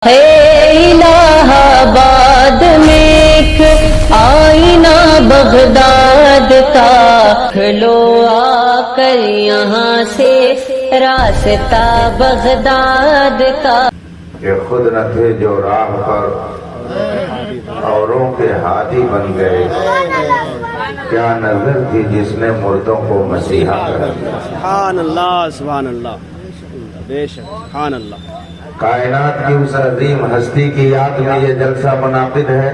الہ آباد میں ایک آئینہ بغداد کا، کھلو آ کر یہاں سے راستہ بغداد کا۔ کہ خود نہ تھے جو راہ پر اوروں کے ہادی بن گئے، کیا نظر تھی جس نے مردوں کو مسیحا کر دیا۔ سبحان اللہ سبحان اللہ، بے شک سبحان اللہ۔ کائنات کی اس عظیم ہستی کی یاد میں یہ جلسہ منعقد ہے،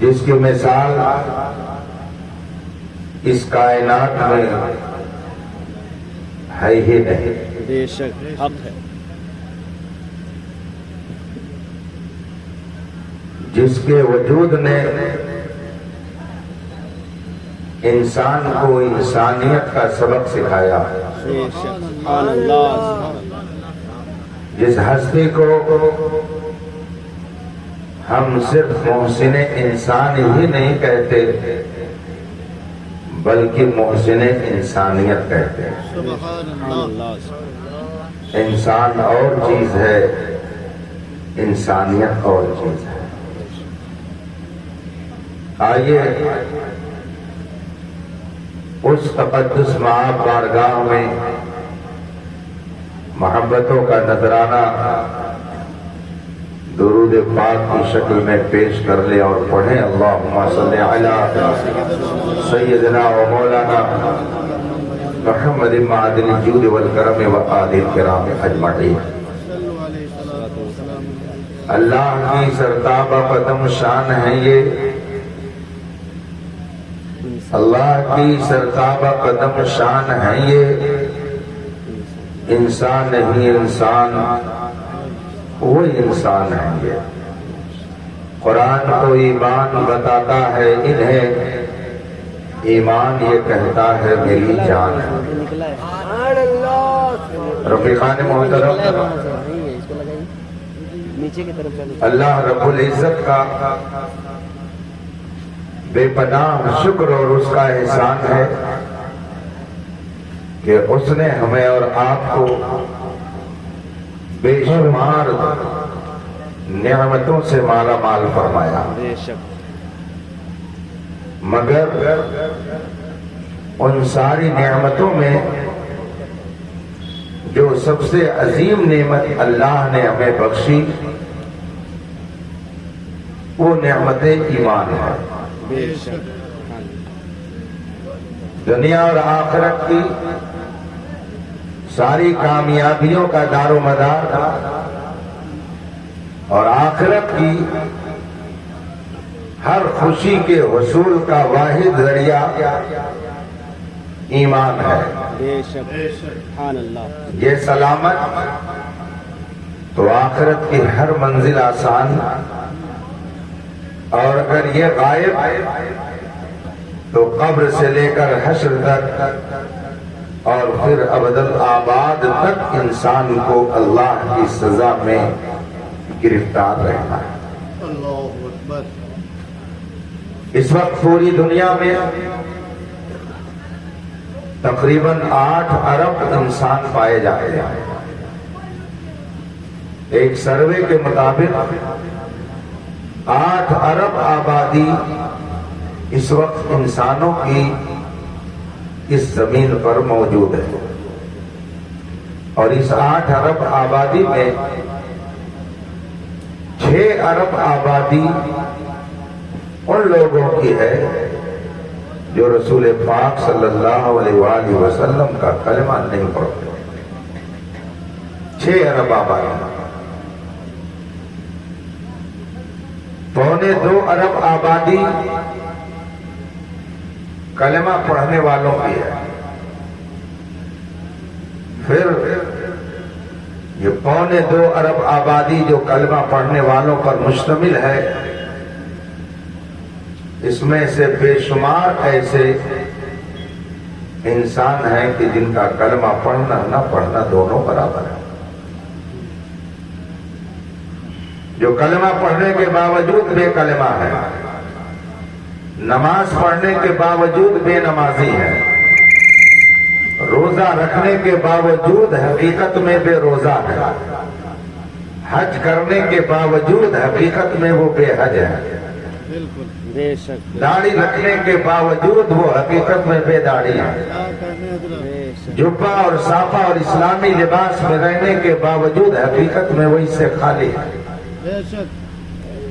جس کی مثال اس کائنات میں ہے ہی نہیں۔ بے شک حق ہے۔ جس کے وجود نے انسان کو انسانیت کا سبق سکھایا، بے شک سبحان اللہ سبحان اللہ۔ جس ہستی کو ہم صرف محسن انسان ہی نہیں کہتے بلکہ محسن انسانیت کہتے ہیں۔ سبحان اللہ۔ انسان اور چیز ہے، انسانیت اور چیز ہے۔ آئیے اس تقدس مآب بارگاہ میں محبتوں کا نذرانہ درود پاک کی شکل میں پیش کر لیں اور پڑھیں۔ اللہم صلی علی سیدنا و مولانا محمد معدن الجود والکرم و آلہ الکرام اجمعین۔ اللہ کی سرتابہ قدم شان ہے یہ، اللہ کی سرتابہ قدم شان ہے یہ، انسان نہیں انسان وہ انسان ہے یہ۔ قرآن کو ایمان بتاتا ہے انہیں، ایمان یہ کہتا ہے میری جان ہے۔ رفیقان محترم، اللہ رب العزت کا بے پناہ شکر اور اس کا احسان ہے کہ اس نے ہمیں اور آپ کو بے شمار نعمتوں سے مالا مال فرمایا، مگر ان ساری نعمتوں میں جو سب سے عظیم نعمت اللہ نے ہمیں بخشی وہ نعمت ایمان ہے۔ دنیا اور آخرت کی ساری کامیابیوں کا دار و مدار اور آخرت کی ہر خوشی کے حصول کا واحد ذریعہ ایمان ہے۔ یہ سلامت تو آخرت کی ہر منزل آسان، اور اگر یہ غائب تو قبر سے لے کر حشر تک اور پھر ابدالآباد تک انسان کو اللہ کی سزا میں گرفتار رہنا ہے۔ اس وقت پوری دنیا میں تقریباً 8 ارب انسان پائے جاتے ہیں۔ ایک سروے کے مطابق 8 ارب آبادی اس وقت انسانوں کی اس زمین پر موجود ہے، اور اس 8 ارب آبادی میں 6 ارب آبادی ان لوگوں کی ہے جو رسول پاک صلی اللہ علیہ وآلہ وسلم کا کلمہ نہیں پڑھتے۔ 6 ارب آبادی۔ 2.25 ارب آبادی کلمہ پڑھنے والوں کی ہے۔ پھر یہ 2.25 ارب آبادی جو کلمہ پڑھنے والوں پر مشتمل ہے، اس میں سے بے شمار ایسے انسان ہیں کہ جن کا کلمہ پڑھنا نہ پڑھنا دونوں برابر ہے، جو کلمہ پڑھنے کے باوجود بے کلمہ ہے، نماز پڑھنے کے باوجود بے نمازی ہے، روزہ رکھنے کے باوجود حقیقت میں بے روزہ ہے، حج کرنے کے باوجود حقیقت میں وہ بے حج ہے، بے شک داڑھی رکھنے کے باوجود وہ حقیقت میں بے داڑھی ہے، بے شک جبہ اور صافہ اور اسلامی لباس میں رہنے کے باوجود حقیقت میں وہ اس سے خالی ہے۔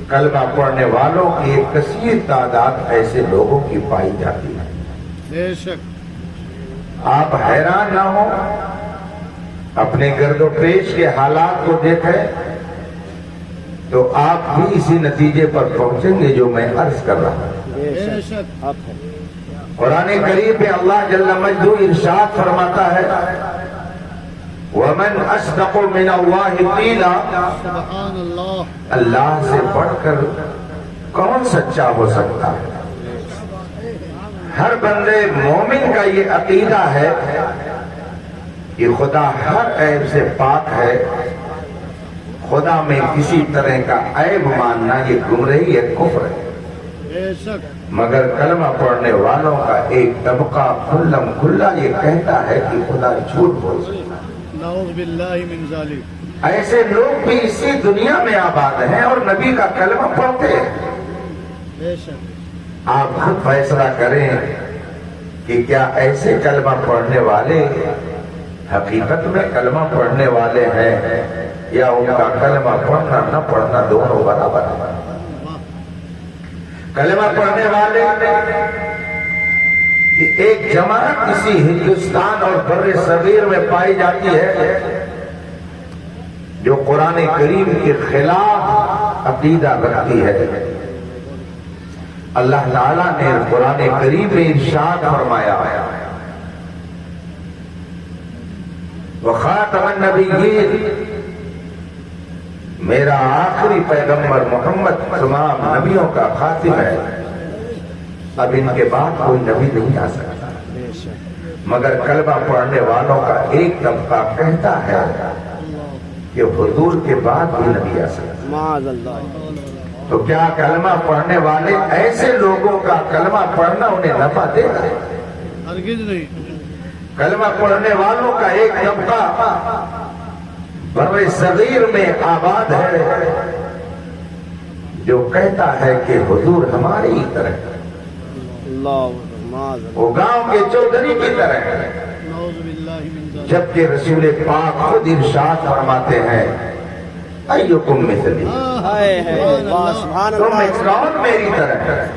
کلمہ پڑھنے والوں کی ایک کثیر تعداد ایسے لوگوں کی پائی جاتی ہے۔ بے شک آپ حیران نہ ہو، اپنے گرد و پیش کے حالات کو دیکھیں تو آپ بھی اسی نتیجے پر پہنچیں گے جو میں عرض کر رہا ہوں۔ بے بے شک شک حق ہے۔ قرآن کریم میں اللہ جل مجدہ ارشاد فرماتا ہے وَمَنْ أَصْدَقُ مِنَ اللَّهِ قِيلًا، سبحان اللہ، اللہ سے بڑھ کر کون سچا ہو سکتا ہے؟ ہر بندے مومن کا یہ عقیدہ ہے کہ خدا ہر عیب سے پاک ہے، خدا میں کسی طرح کا عیب ماننا یہ گمراہی ہے، کفر ہے۔ بے شک مگر کلمہ پڑھنے والوں کا ایک طبقہ کھلم کھلا یہ کہتا ہے کہ خدا جھوٹ بول سکتا ہے۔ نعوذ باللہ من ذالک۔ ایسے لوگ بھی اسی دنیا میں آباد ہیں اور نبی کا کلمہ پڑھتے ہیں۔ بے شک آپ خود فیصلہ کریں کہ کیا ایسے کلمہ پڑھنے والے حقیقت میں کلمہ پڑھنے والے ہیں یا ان کا کلمہ پڑھنا نہ پڑھنا دونوں برابر ہے۔ کلمہ پڑھنے والے کہ ایک جماعت کسی ہندوستان اور بر صغیر میں پائی جاتی ہے جو قرآن کریم کے خلاف عقیدہ رکھتی ہے۔ اللہ تعالیٰ نے قرآن کریم میں ارشاد فرمایا وَخَاتَمَ النَّبِيِّينَ، میرا آخری پیغمبر محمد تمام نبیوں کا خاتم ہے، اب ان کے بعد کوئی نبی نہیں آ سکتا۔ بے شک مگر کلمہ پڑھنے والوں کا ایک طبقہ کہتا ہے کہ حضور کے بعد بھی نبی آ سکتا۔ معاذ اللہ۔ تو کیا کلمہ پڑھنے والے ایسے لوگوں کا کلمہ پڑھنا انہیں نفع دے گا؟ ہرگز نہیں۔ کلمہ پڑھنے والوں کا ایک طبقہ بر صغیر میں آباد ہے جو کہتا ہے کہ حضور ہماری ہی طرح ہے، اللہ معاذ اللہ۔ وہ گاؤں کے چودھری کی طرح ہے، نعوذ باللہ من ذالک۔ جبکہ رسول پاک خود ارشاد فرماتے ہیں ایکم مثلی، ہائے ہائے واہ سبحان تم میں اللہ۔ کون میری طرح ہے،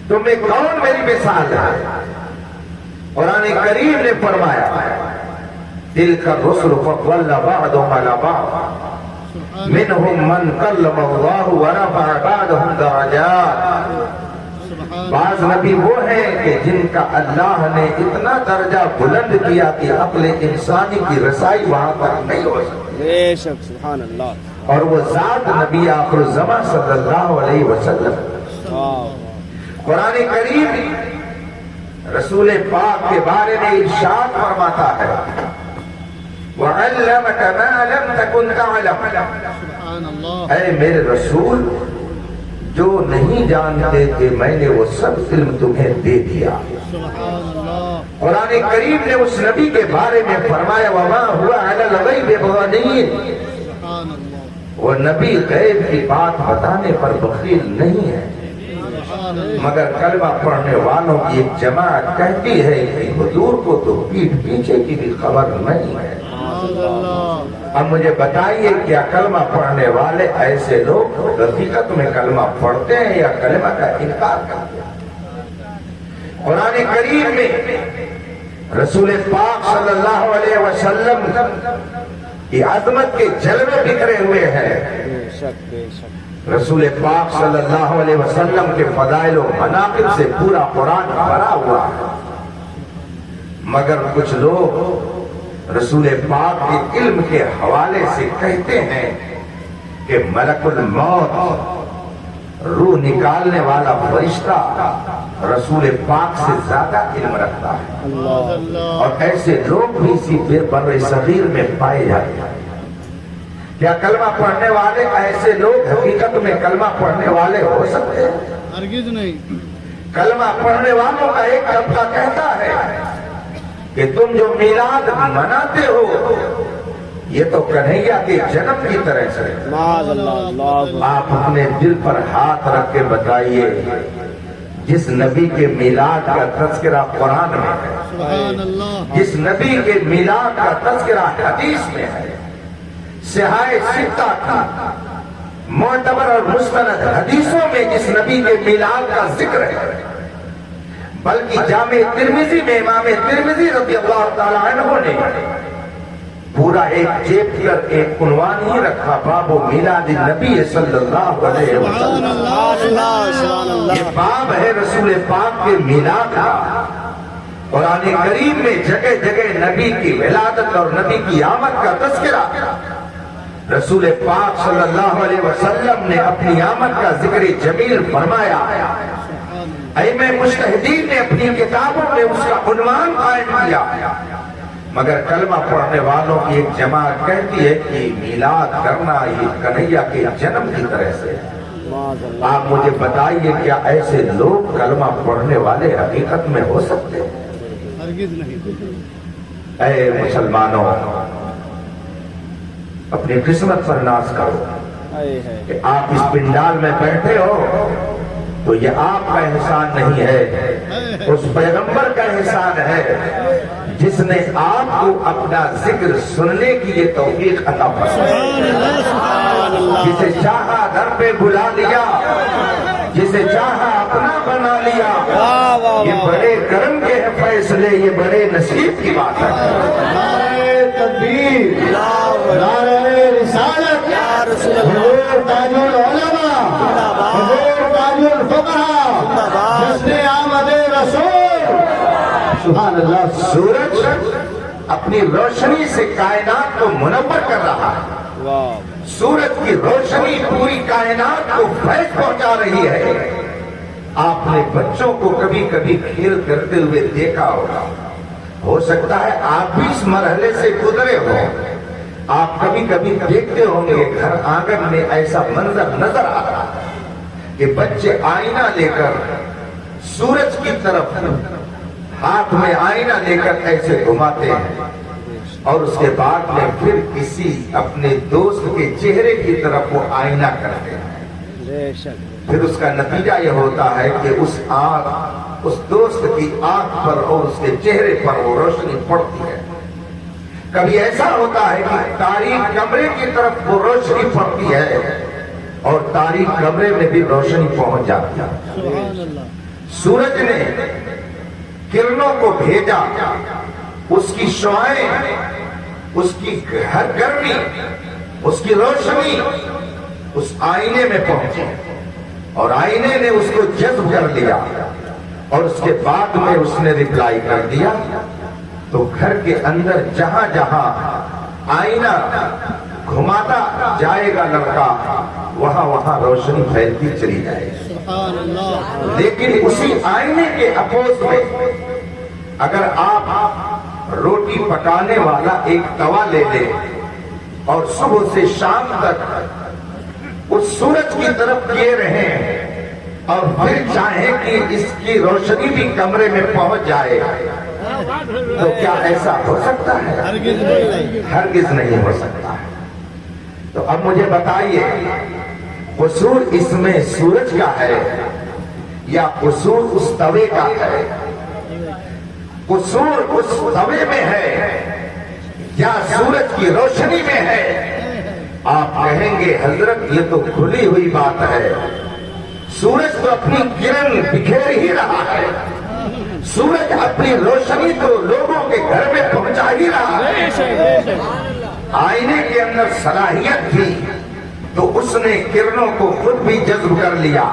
تم میں کون میری مثال ہے؟ قرآن کریم نے فرمایا تِلْكَ الرُّسُلُ فَضَّلْنَا بَعْضَهُمْ عَلَى بَعْضٍ مِنْهُمْ مَنْ كَلَّمَ اللَّهُ وَرَفَعَ بَعْضَهُمْ دَرَجَاتٍ۔ سبحان بعض نبی وہ ہیں کہ جن کا اللہ نے اتنا درجہ بلند کیا کہ عقل انسانی کی رسائی وہاں تک نہیں ہو سکتی، بے شک سبحان اللہ۔ اور وہ ذات نبی آخر الزمان صلی اللہ علیہ وسلم۔ واہ قرآن کریم رسول پاک کے بارے میں ارشاد فرماتا ہے وَعَلَّمَكَ مَا لَمْ تَكُنْ تَعْلَمْ، سبحان اللہ۔ اے میرے رسول جو نہیں جانتے تھے میں نے وہ سب علم تمہیں دے دیا۔ سبحان اللہ۔ قرآن کریم نے اس نبی کے بارے میں فرمایا وَمَا هُوَ عَلَى الْغَيْبِ بِضَنِيٍّ، سبحان اللہ۔ وہ نبی غیب کی بات بتانے پر بخیل نہیں ہے۔ سبحان اللہ۔ مگر کلمہ پڑھنے والوں کی ایک جماعت کہتی ہے کہ حضور کو تو پیٹھ پیچھے کی بھی خبر نہیں ہے۔ سبحان اللہ۔ اب مجھے بتائیے کیا کلمہ پڑھنے والے ایسے لوگ حقیقت میں کلمہ پڑھتے ہیں یا کلمہ کا انکار کرتے ہیں؟ قرآن کریم میں رسول پاک صلی اللہ علیہ وسلم کی عظمت کے جلوے بکھرے ہوئے ہیں۔ بے شک بے شک۔ رسول پاک صلی اللہ علیہ وسلم کے فضائل و مناقب سے پورا قرآن بھرا ہوا ہے، مگر کچھ لوگ رسول پاک کے علم کے حوالے سے کہتے ہیں کہ ملک الموت روح نکالنے والا فرشتہ رسول پاک سے زیادہ علم رکھتا ہے، اللہ۔ اور ایسے لوگ بھی اسی بر صغیر میں پائے جاتے ہیں۔ کیا کلمہ پڑھنے والے ایسے لوگ حقیقت میں کلمہ پڑھنے والے ہو سکتے ہیں؟ ہرگز نہیں۔ کلمہ پڑھنے والوں کا ایک طبقہ کہتا ہے کہ تم جو میلاد مناتے ہو یہ تو کنہیا کے جنم کی طرح سے ہے۔ معاذ اللہ، اللہ آپ اپنے دل پر ہاتھ رکھ کے بتائیے جس نبی کے میلاد کا تذکرہ قرآن میں ہے، سبحان اللہ، جس نبی کے میلاد کا تذکرہ حدیث میں ہے، صحائے ستہ کی معتبر اور مستند حدیثوں میں جس نبی کے میلاد کا ذکر ہے، بلکہ جامع ترمذی میں امام ترمذی رضی اللہ تعالی عنہ نے پورا ایک چیپٹر، ایک عنوان ہی رکھا، باب میلاد النبی صلی اللہ علیہ وسلم۔ سبحان اللہ، یہ باب ہے رسول پاک کے میلاد کا۔ قرآن کریم میں جگہ جگہ نبی کی ولادت اور نبی کی آمد کا تذکرہ۔ رسول پاک صلی اللہ علیہ وسلم نے اپنی آمد کا ذکر جمیل فرمایا۔ ائمہ مجتہدین نے اپنی کتابوں میں اس کا عنوان قائم کیا، مگر کلمہ پڑھنے والوں کی ایک جماعت کہتی ہے کہ میلاد کرنا یہ کنہیا کے جنم کی طرح سے ہے۔ معاذ اللہ، آپ مجھے بتائیے کیا ایسے لوگ کلمہ پڑھنے والے حقیقت میں ہو سکتے ہیں؟ ہرگز نہیں۔ اے مسلمانوں، اپنی قسمت پر ناز کرو اے ہے، کہ آپ اس پنڈال میں بیٹھے ہو تو یہ آپ کا احسان نہیں ہے، اس پیغمبر کا احسان ہے جس نے آپ کو اپنا ذکر سننے کی یہ توفیق عطا فرمائی، جسے چاہا گھر پہ بلا لیا، جسے چاہا اپنا بنا لیا۔ واہ واہ یہ بڑے کرم کے ہیں فیصلے، یہ بڑے نصیب کی بات ہے۔ نعرہ تکبیر، نعرہ رسالت، حضور تاج العلماء، حضور تاج الفقہاء، جشن آمد رسول۔ سبحان اللہ۔ سورج اپنی روشنی سے کائنات کو منور کر رہا ہے، واہ، سورج کی روشنی پوری کائنات کو فیض پہنچا رہی ہے۔ آپ نے بچوں کو کبھی کبھی کھیل کرتے ہوئے دیکھا ہوگا، ہو سکتا ہے آپ بھی اس مرحلے سے گزرے ہو۔ آپ کبھی کبھی دیکھتے ہوں گے گھر آنگن میں ایسا منظر نظر آ رہا ہے کہ بچے آئینہ لے کر سورج کی طرف ہاتھ میں آئینہ لے کر ایسے گھماتے ہیں، اور اس کے بعد میں پھر کسی اپنے دوست کے چہرے کی طرف وہ آئینہ کرتے ہیں۔ بے شک، پھر اس کا نتیجہ یہ ہوتا ہے کہ اس دوست کی آنکھ پر اور اس کے چہرے پر وہ روشنی پڑتی ہے۔ کبھی ایسا ہوتا ہے کہ تاریک کمرے کی طرف وہ روشنی پڑتی ہے اور تاریک کمرے میں بھی روشنی پہنچ جاتی ہے۔ سبحان اللہ۔ سورج نے کرنوں کو بھیجا، اس کی شعاعیں، اس کی گرمی، اس کی روشنی اس آئینے میں پہنچی، اور آئینے نے اس کو جذب کر لیا، اور اس کے بعد میں اس نے ریپلائی کر دیا۔ تو گھر کے اندر جہاں جہاں آئینہ گھماتا جائے گا لڑکا، وہاں وہاں روشنی پھیلتی چلی جائے گی۔ سبحان اللہ۔ لیکن اسی آئینے کے اپوز میں اگر آپ روٹی پکانے والا ایک توا لے لیں اور صبح سے شام تک اس سورج کی طرف کیے رہیں، اور پھر چاہیں کہ اس کی روشنی بھی کمرے میں پہنچ جائے، تو کیا ایسا ہو سکتا ہے؟ ہرگز نہیں۔ ہرگز نہیں ہو سکتا ہے۔ تو اب مجھے بتائیے، قصور اس میں سورج کا ہے یا قصور اس توے کا ہے؟ قصور اس توے میں ہے یا سورج کی روشنی میں ہے؟ آپ کہیں گے حضرت یہ تو کھلی ہوئی بات ہے، سورج تو اپنی کرن بکھیر ہی رہا ہے، سورج اپنی روشنی تو لوگوں کے گھر میں پہنچا ہی رہا ہے۔ آئینے کے اندر صلاحیت تھی تو اس نے کرنوں کو خود بھی جذب کر لیا،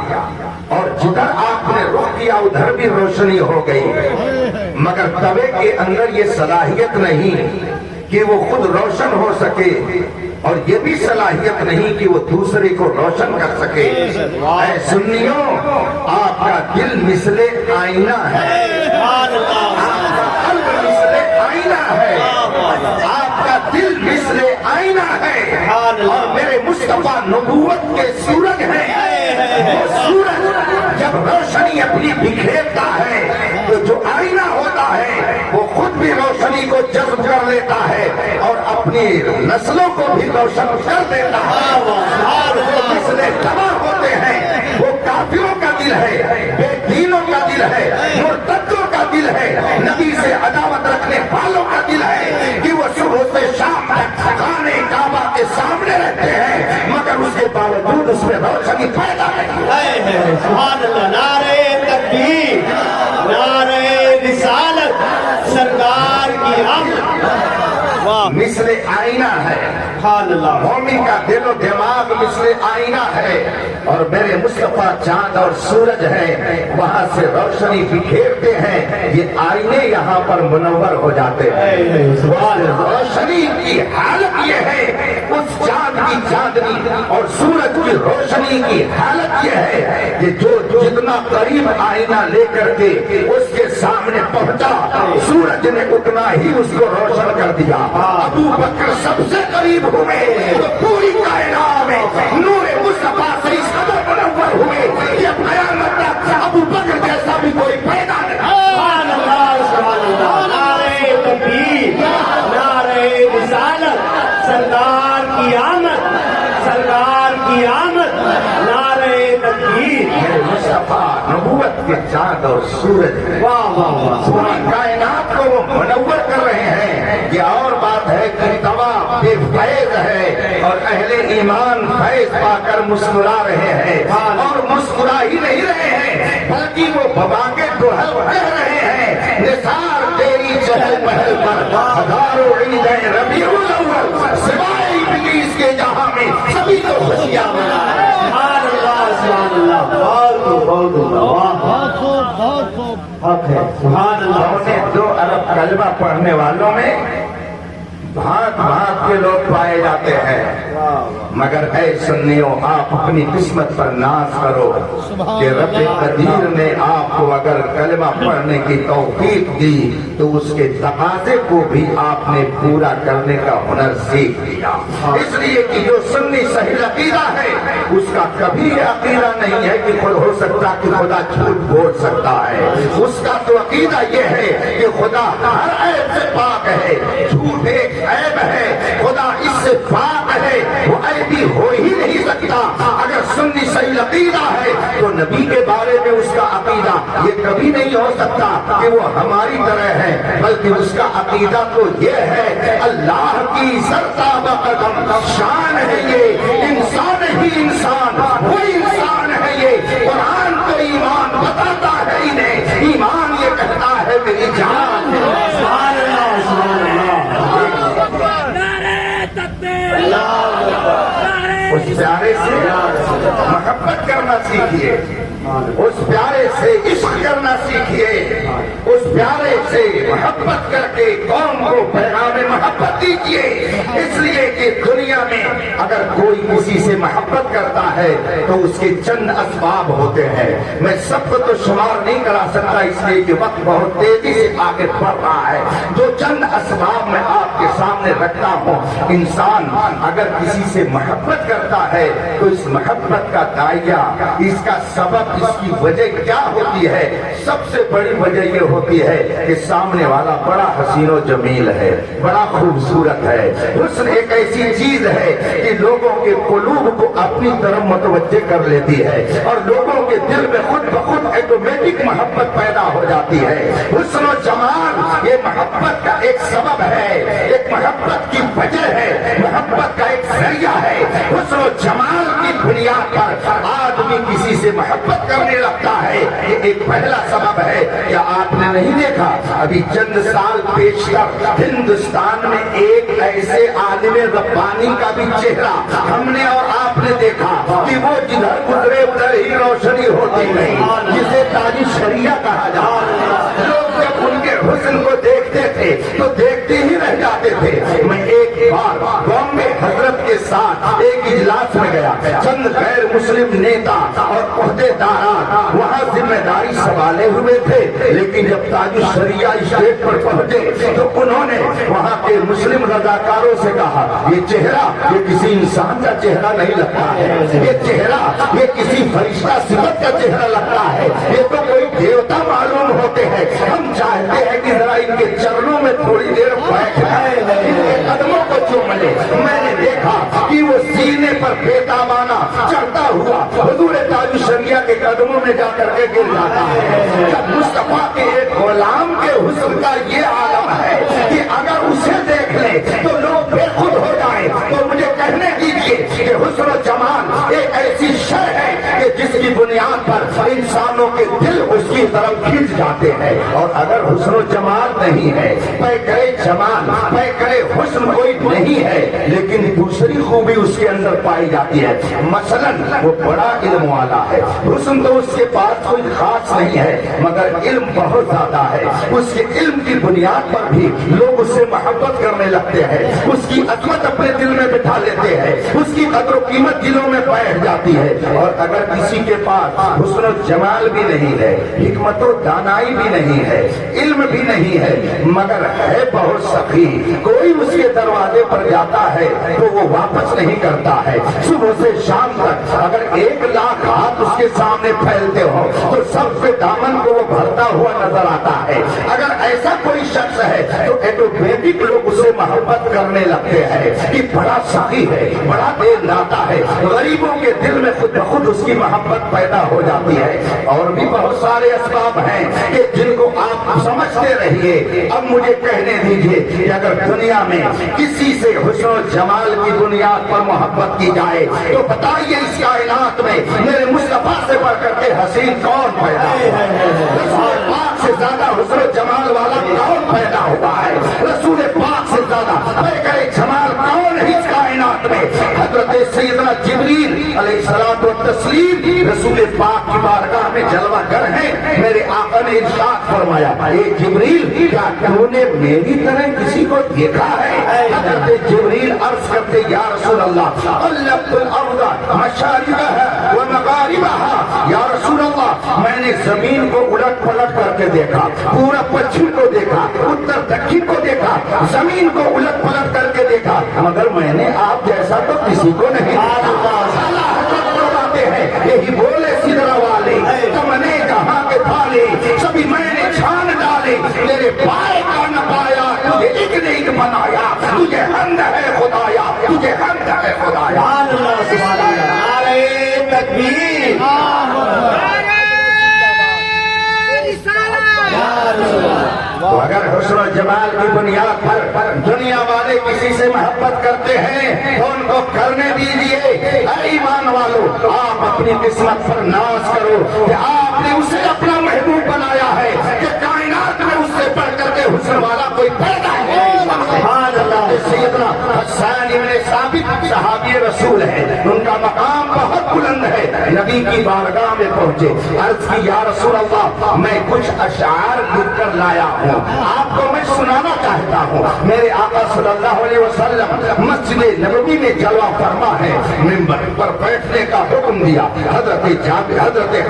اور جدھر آپ نے رخ کیا ادھر بھی روشنی ہو گئی، مگر توے کے اندر یہ صلاحیت نہیں کہ وہ خود روشن ہو سکے، اور یہ بھی صلاحیت نہیں کہ وہ دوسرے کو روشن کر سکے۔ اے سنیوں، آپ کا دل مثل آئینہ ہے، آپ کا قلب مثل آئینہ ہے، آپ کا دل مثل آئینہ ہے، اور میرے مصطفیٰ نبوت کے سورج ہیں۔ وہ سورج جب روشنی اپنی بکھیرتا ہے تو جو آئینہ ہوتا ہے وہ خود بھی روشن روشنی کو جذب کر لیتا ہے اور اپنی نسلوں کو بھی روشن کر دیتا ہے۔ جو نسلیں تباہ ہوتے ہیں وہ کافروں کا دل ہے، بے دینوں کا دل ہے، مرتدوں کا دل ہے، نبی سے عداوت رکھنے والوں کا دل ہے کہ وہ صبح سے شام تک خانے کعبہ کے سامنے رہتے ہیں مگر اس کے باوجود اس میں روشنی پیدا نہیں ہے۔ سبحان اللہ، نعرہ تکبیر، نعرہ رسالت، سرکار کی آمد۔ مثل آئینہ ہے، سبحان اللہ، مومن کا دل و دماغ مثل آئینہ ہے اور میرے مصطفیٰ چاند اور سورج ہیں، وہاں سے روشنی بکھیرتے ہیں، یہ آئینے یہاں پر منور ہو جاتے ہیں۔ روشنی کی حالت یہ ہے، اس چاند کی چاندنی اور سورج کی روشنی کی حالت یہ ہے کہ جو جتنا قریب آئینہ لے کر کے اس کے سامنے پہنچا، سورج نے اتنا ہی اس کو روشن کر دیا۔ ابو بکر سب سے قریب ہوئے تو پوری کائنات میں نور مصطفیٰ سے اس قدر منور ہوئے کہ قیامت تک ابو بکر جیسا بھی کوئی پیدا نہیں۔ سبحان اللہ، سبحان اللہ، نعرہ تکبیر، نعرہ رسالت، سرکار کی آمد، سرکار کی آمد، نعرہ تکبیر۔ مصطفیٰ نبوت کے چاند اور سورج ہیں، واہ واہ واہ، پوری کائنات کو وہ منور کر رہے ہیں۔ یہ اور بات ہے کہ توا بے فیض ہے اور اہل ایمان فیض پا کر مسکرا رہے ہیں اور مسکرا ہی نہیں رہے ہیں بلکہ وہ بابا کے دوہل کہہ رہے ہیں، نثار تیری چہل پہل پر ہزاروں عیدیں ربیع الاول، سوائے ابلیس کے جہاں میں سبھی کو خوشیاں منا رہے ہیں۔ سبحان اللہ، سبحان اللہ، بہت بہت بہت خوب حق ہے، سبحان اللہ۔ پونے 2 ارب کلمہ پڑھنے والوں میں بھانت بھانت کے لوگ پائے جاتے ہیں، مگر اے سنیوں آپ اپنی قسمت پر ناز کرو کہ رب قدیر نے آپ کو اگر کلمہ پڑھنے کی توفیق دی تو اس کے تقاضے کو بھی آپ نے پورا کرنے کا ہنر سیکھ لیا۔ اس لیے کہ جو سنی صحیح عقیدہ ہے اس کا کبھی یہ عقیدہ نہیں ہے کہ خود ہو سکتا کہ خدا جھوٹ بول سکتا ہے، اس کا تو عقیدہ یہ ہے کہ خدا ہر عیب سے پاک ہے، جھوٹ ایک عیب ہے، خدا اس سے پاک ہے، وہ عیبی ہو ہی نہیں سکتا۔ اگر سنی صحیح عقیدہ ہے تو نبی کے بارے میں اس کا عقیدہ یہ کبھی نہیں ہو سکتا کہ وہ ہماری طرح ہے، بلکہ اس کا عقیدہ تو یہ ہے اللہ کی سرتاب قدم شان ہے، یہ انسان ہی انسان، وہ انسان ہے، یہ قرآن تو ایمان بتاتا ہے انہیں، ایمان یہ کہتا ہے میری جان ہے۔ سبحان اللہ، سبحان اللہ۔ اس پیارے سے محبت کرنا سیکھیے، اس پیارے سے عشق کرنا سیکھیے، اس پیارے سے محبت کر کے قوم کو پیغام محبت دیجیے۔ اس لیے کہ دنیا میں اگر کوئی کسی سے محبت کرتا ہے تو اس کے چند اسباب ہوتے ہیں، میں سب کو تو شمار نہیں کرا سکتا اس لیے کہ وقت بہت تیزی سے آگے بڑھ رہا ہے۔ جو چند اسباب میں آپ کے سامنے رکھتا ہوں، انسان اگر کسی سے محبت کرتا ہے تو اس محبت کا دائرہ، اس کا سبب، اس کی وجہ کیا ہوتی ہے؟ سب سے بڑی وجہ یہ ہوتی ہے کہ سامنے والا بڑا حسین و جمیل ہے، بڑا خوبصورت ہے۔ حسن ایک ایسی چیز ہے کہ لوگوں کے قلوب کو اپنی طرف متوجہ کر لیتی ہے اور لوگوں کے دل میں خود بخود آٹومیٹک محبت پیدا ہو جاتی ہے۔ حسن و جمال یہ محبت کا ایک سبب ہے، ایک محبت کی وجہ ہے، محبت کا ایک ذریعہ ہے۔ حسن و جمال کی بنیاد پر آدمی کسی سے محبت کرنے لگتا ہے، یہ ایک پہلا سبب ہے۔ کیا آپ نے نہیں دیکھا ابھی چند سال پیشتر ہندوستان میں ایک ایسے عالم ربانی کا بھی چہرہ ہم نے اور آپ نے دیکھا کہ وہ جدھر گزرے ادھر ہی روشنی ہوتی گئی، جسے تاج شریعہ کہا جاتا ہے۔ لوگ جب ان کے حسن کو دیکھتے تھے تو دیکھتے ہی رہ جاتے تھے۔ میں ایک بار بامبے حضرت کے ساتھ ایک اجلاس میں گیا، چند غیر مسلم نیتا اور عہدے داران وہاں ذمہ داری سنبھالے ہوئے تھے، لیکن جب تاج شریعہ اسٹیج پر پہنچے تو انہوں نے وہاں کے کے مسلم رضاکاروں سے کہا یہ چہرہ یہ کسی انسان کا چہرہ نہیں لگتا ہے، یہ چہرہ یہ کسی فرشتہ صفت کا چہرہ لگتا ہے، یہ تو کوئی دیوتا معلوم ہوتے ہیں۔ ہم چاہتے ہیں کہ ذرا ان کے چرنوں میں تھوڑی دیر بیٹھ جائے، ان کے قدموں کو چوم لے۔ میں نے دیکھا کہ وہ سینے پر بیتابانہ چڑھتا ہوا حضور تاج الشریعہ کے قدموں میں جا کر کے گر جاتا ہے۔ جب مصطفیٰ کے ایک غلام کے حسن کا یہ عالم ہے کہ اگر اسے دیکھ لے تو لوگ بے خود ہو جائیں، تو مجھے کہنے دیجیے کہ حسن و جمال ایک ایسی شے ہے کہ جس کی بنیاد پر انسانوں کے دل اس کی طرف کھنچ جاتے ہیں۔ اور اگر حسن و جمال نہیں ہے، پیکرے جمال پیکرے حسن کوئی نہیں ہے، لیکن دوسری خوبی اس کے اندر پائی جاتی ہے، مثلا وہ بڑا علم والا ہے، حسن تو اس کے پاس کوئی خاص نہیں ہے مگر علم بہت زیادہ ہے، اس کے علم کی بنیاد پر بھی لوگ اس سے محبت کرنے لگتے ہیں، اس کی عظمت اپنے دل میں بٹھا لیتے ہیں، اس کی قدر و قیمت دلوں میں بیٹھ جاتی ہے۔ اور اگر کسی کے پاس حسن و جمال بھی نہیں ہے، حکمت و دانائی بھی نہیں ہے، علم بھی نہیں ہے، مگر ہے بہت سخی، کوئی اس کے دروازے پر جاتا ہے تو وہ واپس نہیں کرتا ہے، صبح سے شام تک اگر 1,00,000 ہاتھ اس کے سامنے پھیلتے ہو تو سب سے دامن کو وہ بھرتا ہوا نظر آتا ہے۔ اگر ایسا کوئی شخص ہے تو ایٹومیٹک لوگ اسے محبت کرنے لگتے ہیں کہ بڑا سخی ہے، بڑا دیر لاتا ہے، غریبوں کے دل میں خود بخود اس کی محبت پیدا ہو جاتی ہے۔ اور بھی بہت سارے اسباب ہیں کہ جن کو آپ سمجھتے رہیے۔ اب مجھے کہنے دیجیے کہ اگر دنیا میں کسی سے حسن و جمال کی بنیاد پر محبت کی جائے تو بتائیے اس کائنات میں میرے مصطفیٰ سے بڑھ کر کے حسین کون پیدا ہوا ہے؟ رسول پاک سے زیادہ حسن و جمال والا کون پیدا ہوا ہے؟ رسول پاک سے زیادہ پیکر جمال کون ہے اس کائنات میں؟ حضرت سیدنا جبریل علیہ الصلوۃ والتسلیم رسول پاک کی بارگاہ میں جلوہ گر ہیں۔ میرے آقا نے ارشاد فرمایا اے جبریل کیا تو نے میری طرح کسی کو دیکھا ہے؟ حضرت جبریل عرض کرتے یا رسول اللہ قلبت الارض مشاربها ومغاربها، یا رسول اللہ میں نے زمین کو الٹ پلٹ کر کے دیکھا، پورا پچھم کو دیکھا، اتر دکھن کو دیکھا، زمین کو الٹ پلٹ کر کے دیکھا، مگر میں نے آپ جیسا تو کسی کو نہیں دیکھا۔ یہی بولے سدرا والے تم نے کہاں کے پھالے سبھی میں نے چھان ڈالے، میرے پائے کا نہ پایا تجھے ایک نے ایک بنایا، تجھے حمد ہے خدایا، تجھے حمد ہے خدایا۔ نعرہ تکبیر، تو اگر حسن و جمال کی بنیاد پر دنیا والے کسی سے محبت کرتے ہیں تو ان کو کرنے دیجئے۔ اے ایمان والو آپ اپنی قسمت پر ناز کرو کہ آپ نے اسے اپنا محبوب بنایا ہے کہ کائنات میں اس سے بڑھ کر کے حسن والا کوئی پیدا ہے۔ سبحان اللہ۔ سیدنا حسان ابن ثابت صحابی رسول ہے، ان کا مقام بہت بلند ہے، نبی کی بارگاہ میں پہنچے، عرض کی یا رسول اللہ میں کچھ اشعار لکھ کر لایا ہوں، آپ کو میں سنانا چاہتا ہوں۔ میرے آقا صلی اللہ علیہ وسلم مسجد نبوی میں جلوہ فرما ہے، منبر پر بیٹھنے کا حکم دیا۔ حضرت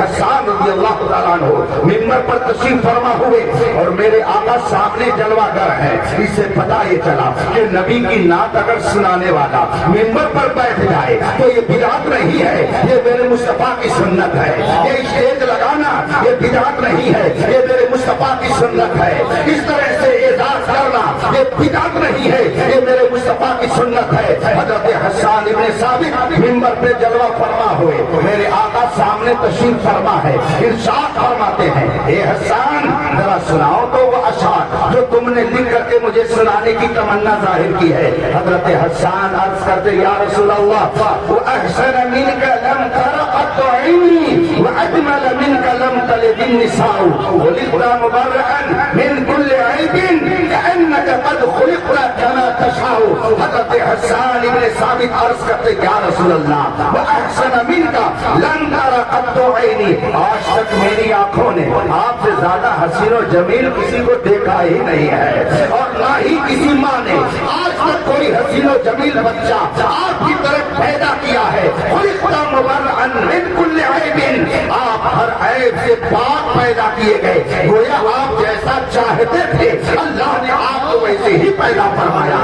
حسان رضی اللہ تعالیٰ عنہ منبر پر تشریف فرما ہوئے اور میرے آقا سامنے جلوہ گر ہے۔ اس سے پتہ یہ چلا کہ نبی کی نعت اگر سنانے والا منبر پر بیٹھ جائے تو یہ بدعت نہیں ہے، یہ میرے مصطفیٰ کی سنت ہے۔ یہ اسٹیج لگانا یہ بدعت نہیں ہے، یہ میرے مصطفیٰ کی سنت ہے۔ اس طرح سے اعزاز کرنا یہ بدعت نہیں ہے، یہ میرے مصطفیٰ کی سنت ہے۔ حضرت حسان ابن ثابت منبر پہ جلوہ فرما ہوئے، میرے آقا سامنے تشریف فرما ہے، ارشاد فرماتے ہیں اے حسان ذرا سناؤ تو وہ اشعار جو تم نے لکھ کر کے مجھے سنانے کی تمنا ظاہر کی ہے۔ حضرت حسان عرض کرتے یا رسول اللہ وَأَحْسَنَ مِنْكَ لَمْ تَرَ قَطُّ عَيْنِي وَأَجْمَلَ مِنْكَ لَمْ تَلِدِ النِّسَاءُ وَلِدْتَ مُبَرَّأً مِنْ كُلِّ عَيْبٍ كَأَنَّكَ قَدْ خُلِقْتَ كَمَا تَشَاءُ۔ حضرت حسان ابن ثابت عرض کرتے یا رسول اللہ وَأَحْسَنَ مِنْكَ لَمْ تَرَ قَطُّ عَيْنِي، آج تک میری آنکھوں نے آپ سے زیادہ حسین و جمیل کسی کو دیکھا ہی نہیں ہے، اور نہ ہی کسی ماں نے آج تک کوئی حسین و جمیل بچہ آپ کی طرف پیدا کیا ہے۔ خلقت مبرأً من کل عیب، آپ آپ ہر عیب سے پاک پیدا کیے گئے، گویا آپ جیسا چاہتے تھے اللہ نے آپ کو ویسے ہی پیدا فرمایا۔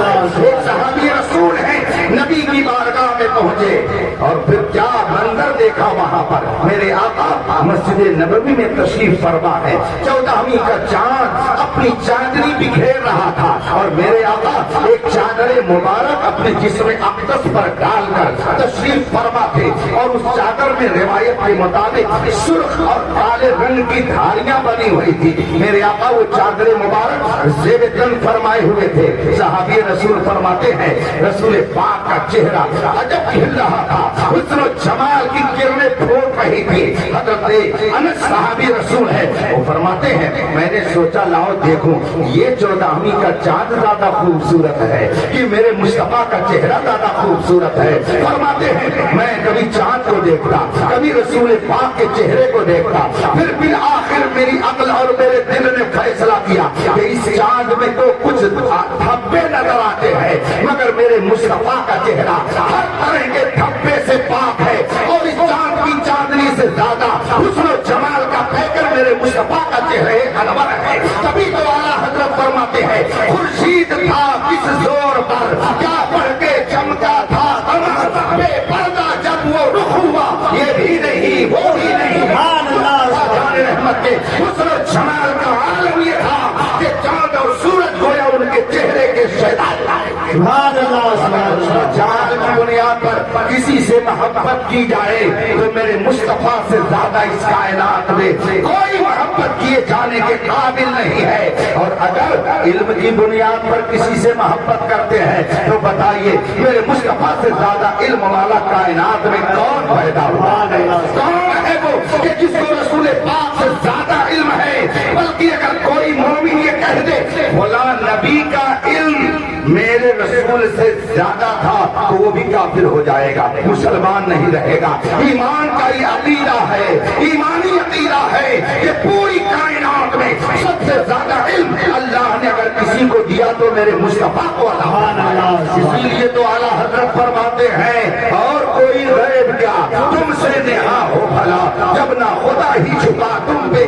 ایک صحابی رسول ہیں، نبی کی بارگاہ میں پہنچے اور پھر کیا منظر دیکھا وہاں پر، میرے آقا مسجد نبوی میں تشریف فرما ہے، 14ویں کا چاند اپنی چاندنی بکھیر رہا تھا اور میرے آقا ایک چادر مبارک اپنے جسم اقدس پر ڈال کر تشریف فرما تھے اور اس چادر میں روایت کے مطابق سرخ اور کالے رنگ کی دھاریاں بنی ہوئی تھی۔ میرے آقا وہ چادر مبارک زیب تن فرمائے ہوئے تھے۔ صحابی رسول فرماتے ہیں رسول پاک کا چہرہ عجب کھل رہا تھا، حسن و جمال کی کرنیں پھوٹ رہی تھی۔ حضرت انس صحابی رسول ہے، وہ فرماتے ہیں میں نے سوچا لاؤ دیکھوں یہ 14ویں کا چاند زیادہ خوبصورت ہے کہ میرے مصطفیٰ کا چہرہ زیادہ خوبصورت ہے۔ فرماتے ہیں میں کبھی چاند کو دیکھتا، کبھی رسول پاک کے چہرے کو دیکھتا، پھر بالآخر میری عقل اور میرے دل نے فیصلہ کیا کہ اس چاند میں تو کچھ دھبے نظر آتے ہیں مگر میرے مصطفیٰ کا چہرہ ہر طرح کے دھبے سے پاک ہے اور اس چاند کی چاندنی سے زیادہ حسن و جمال کا پیکر میرے مصطفیٰ کا چہرہ انور ہے۔ تبھی تو اعلیٰ حضرت فرماتے ہیں خورشید تھا کس زور پر کیا پڑھ کے چمکا تھا بے پردہ جب وہ رخ ہوا، یہ بھی نہیں وہ بھی نہیں، جان رحمت کے حسن و جمال کا عالم یہ تھا کہ چاند اور سورج گویا ان کے چہرے کے شہزاد سبحان اللہ۔ جال کی بنیاد پر کسی سے محبت کی جائے تو میرے مصطفیٰ سے زیادہ اس کائنات میں کوئی محبت کیے جانے کے قابل نہیں ہے۔ اور اگر علم کی بنیاد پر کسی سے محبت کرتے ہیں تو بتائیے میرے مصطفیٰ سے زیادہ علم والا کائنات میں کون پیدا ہوا ہے؟ کون ہے وہ کہ جس کو رسول پاک سے زیادہ علم ہے؟ بلکہ اگر کوئی مومن یہ کہہ دے فلاں نبی کا علم میرے رسول سے زیادہ تھا تو وہ بھی کافر ہو جائے گا، مسلمان نہیں رہے گا۔ ایمان کا یہ عقیدہ ہے، ایمانی عقیدہ ہے کہ پوری کائنات میں سب سے زیادہ علم اللہ نے اگر کسی کو دیا تو میرے مصطفیٰ کو عطا فرمایا۔ اسی لیے تو اعلیٰ حضرت فرماتے ہیں اور کوئی غیب کیا تم سے نہا ہو بھلا، جب نہ خدا ہی چھپا تم بے